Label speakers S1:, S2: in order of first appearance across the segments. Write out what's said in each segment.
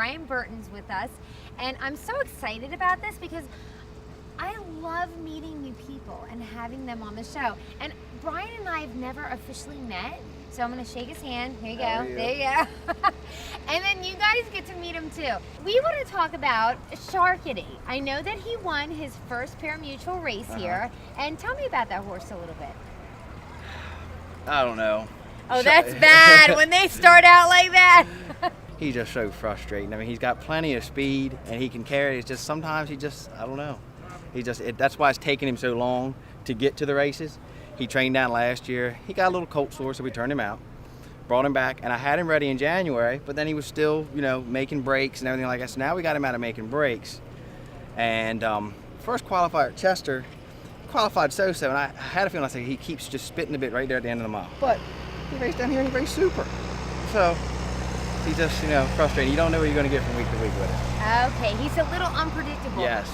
S1: Brian Burton's with us, and I'm so excited about this because I love meeting new people and having them on the show. And Brian and I have never officially met, so I'm gonna shake his hand. Here you go. There you go. And then you guys get to meet him too. We want to talk about Sharkity. I know that he won his first pari-mutuel race here, and tell me about that horse a little bit.
S2: I don't know.
S1: Oh, that's bad when they start out like that.
S2: He's just so frustrating. I mean, he's got plenty of speed and he can carry. It's just sometimes I don't know. That's why it's taking him so long to get to the races. He trained down last year. He got a little colt sore, so we turned him out, brought him back, and I had him ready in January, but then he was still, making breaks and everything like that. So now we got him out of making breaks. And first qualifier at Chester, qualified so-so, and I had a feeling he keeps just spitting a bit right there at the end of the mile. But he raced down here and he raced super. So he's just, frustrating. You don't know what you're going to get from week to week with it.
S1: Okay, he's a little unpredictable.
S2: Yes.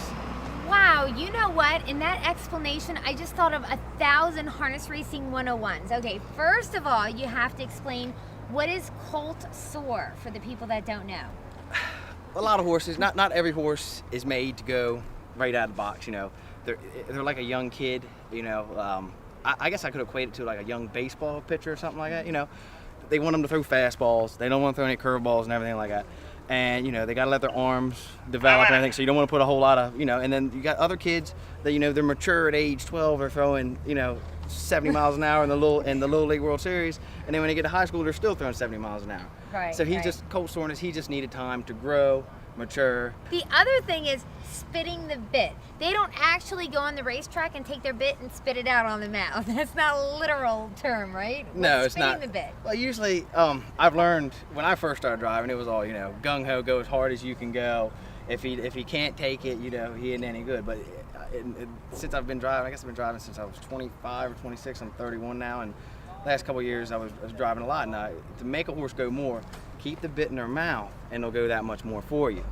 S1: Wow, you know what? In that explanation, I just thought of 1,000 harness racing 101s. Okay, first of all, you have to explain what is colt sore for the people that don't know.
S2: A lot of horses, not every horse is made to go right out of the box. They're like a young kid. I guess I could equate it to like a young baseball pitcher or something like that. They want them to throw fastballs. They don't want to throw any curveballs and everything like that. And they got to let their arms develop and everything. So you don't want to put a whole lot of, and then you got other kids that they're mature at age 12. They're throwing 70 miles an hour in the little league World Series, and then when they get to high school, they're still throwing 70 miles an hour.
S1: Right.
S2: So just colt soreness. He just needed time to grow, mature.
S1: The other thing is spitting the bit. They don't actually go on the racetrack and take their bit and spit it out on the mat. That's not a literal term, right?
S2: No, it's not.
S1: Spitting the bit.
S2: Well, usually, I've learned when I first started driving, it was all gung ho, go as hard as you can go. If he can't take it, he isn't any good. But since I've been driving, I guess I've been driving since I was 25 or 26. I'm 31 now, and last couple of years I was driving a lot. And to make a horse go more, keep the bit in their mouth, and they'll go that much more for you.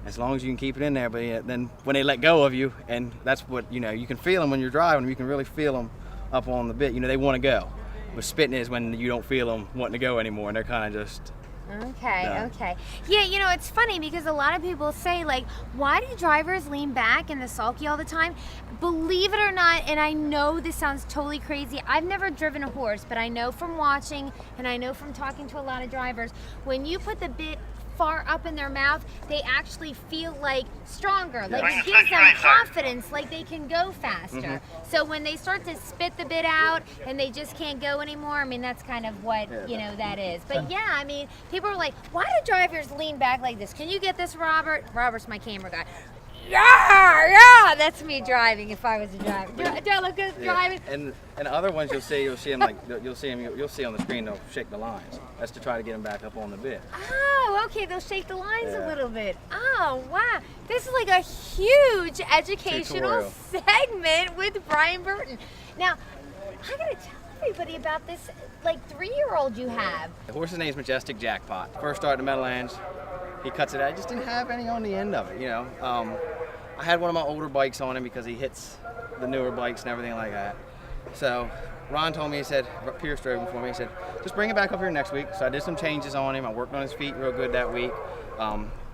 S2: As long as you can keep it in there, but then when they let go of you, and that's what, you can feel them when you're driving, you can really feel them up on the bit. They want to go. But spitting is when you don't feel them wanting to go anymore, and they're kind of just...
S1: Okay. Yeah, it's funny because a lot of people say, like, why do drivers lean back in the sulky all the time? Believe it or not, and I know this sounds totally crazy, I've never driven a horse, but I know from watching, and I know from talking to a lot of drivers, when you put the bit far up in their mouth, they actually feel like stronger. Like it gives them confidence, like they can go faster.
S2: Mm-hmm.
S1: So when they start to spit the bit out and they just can't go anymore, I mean, that's kind of what, that is. But yeah, I mean, people are like, why do drivers lean back like this? Can you get this, Robert? Robert's my camera guy. Yeah, that's me driving if I was a driver. Do I look good driving?
S2: And other ones you'll see them like you'll see on the screen. They'll shake the lines. That's to try to get them back up on the bit.
S1: Oh, okay. They'll shake the lines a little bit. Oh, wow. This is like a huge educational segment with Brian Burton. Now, I gotta tell everybody about this like 3-year-old you have.
S2: The horse's name is Majestic Jackpot. First start in the Meadowlands. He cuts it out. I just didn't have any on the end of it, I had one of my older bikes on him because he hits the newer bikes and everything like that. So Ron told me, he said, Pierce drove him for me, he said, just bring it back up here next week. So I did some changes on him. I worked on his feet real good that week,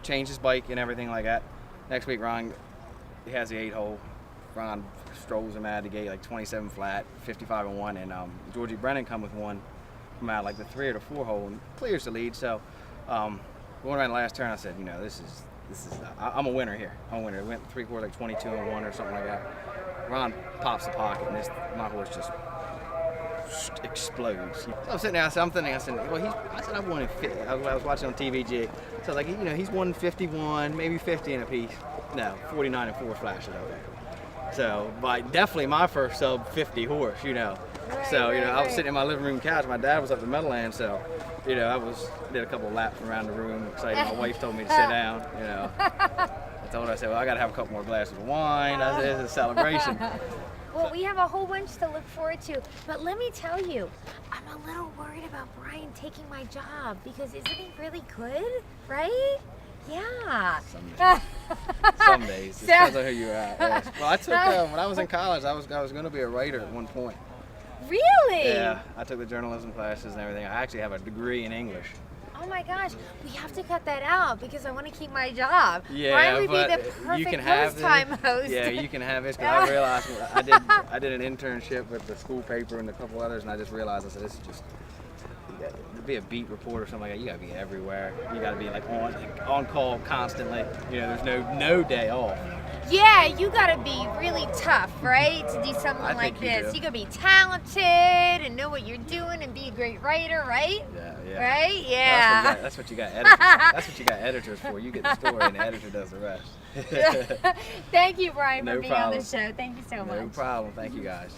S2: changed his bike and everything like that. Next week, Ron, he has the 8-hole. Ron strolls him out of the gate like 27 flat, 55 and 1, and Georgie Brennan come with one from out like the 3 or the 4-hole and clears the lead. So going around the last turn, I said, I'm a winner here. I'm a winner. It went 3/4 like 22 and 1 or something like that. Ron pops the pocket, and my horse just explodes. So I'm sitting there. I said, I've won 50. I was watching on TVG. So I was like, he's won 51, maybe 50 in a piece. No, 49 and 4 flashes over there. So, definitely my first sub 50 horse, I was sitting in my living room couch. My dad was up the Meadowlands, so, I did a couple of laps around the room, excited. My wife told me to sit down, I told her, I said, I got to have a couple more glasses of wine. I said, it's a celebration.
S1: Well, we have a whole bunch to look forward to, but let me tell you, I'm a little worried about Brian taking my job because isn't he really good, right? Yeah.
S2: Some days. It depends on who you're at. Yes. Well, I took when I was in college, I was going to be a writer at one point.
S1: Really?
S2: Yeah, I took the journalism classes and everything. I actually have a degree in English.
S1: Oh my gosh, we have to cut that out because I want to keep my job.
S2: Yeah,
S1: Brian would
S2: but
S1: be the perfect
S2: you can have
S1: post time host.
S2: Yeah, you can have this because I realized I did an internship with the school paper and a couple others, and I just realized I said this is just to be a beat reporter or something like that. You gotta be everywhere. You gotta be like on call constantly. You know, there's no day off.
S1: Yeah, you gotta be really tough, right, to do something
S2: I
S1: like
S2: think you
S1: this.
S2: do.
S1: You gotta be talented and know what you're doing and be a great writer, right?
S2: Yeah.
S1: Right? Yeah.
S2: That's what you got editors. That's what you got editors for. You get the story and the editor does the rest.
S1: Thank you, Brian,
S2: No
S1: for being on the
S2: problem.
S1: show. Thank you so much.
S2: No problem. Thank you guys.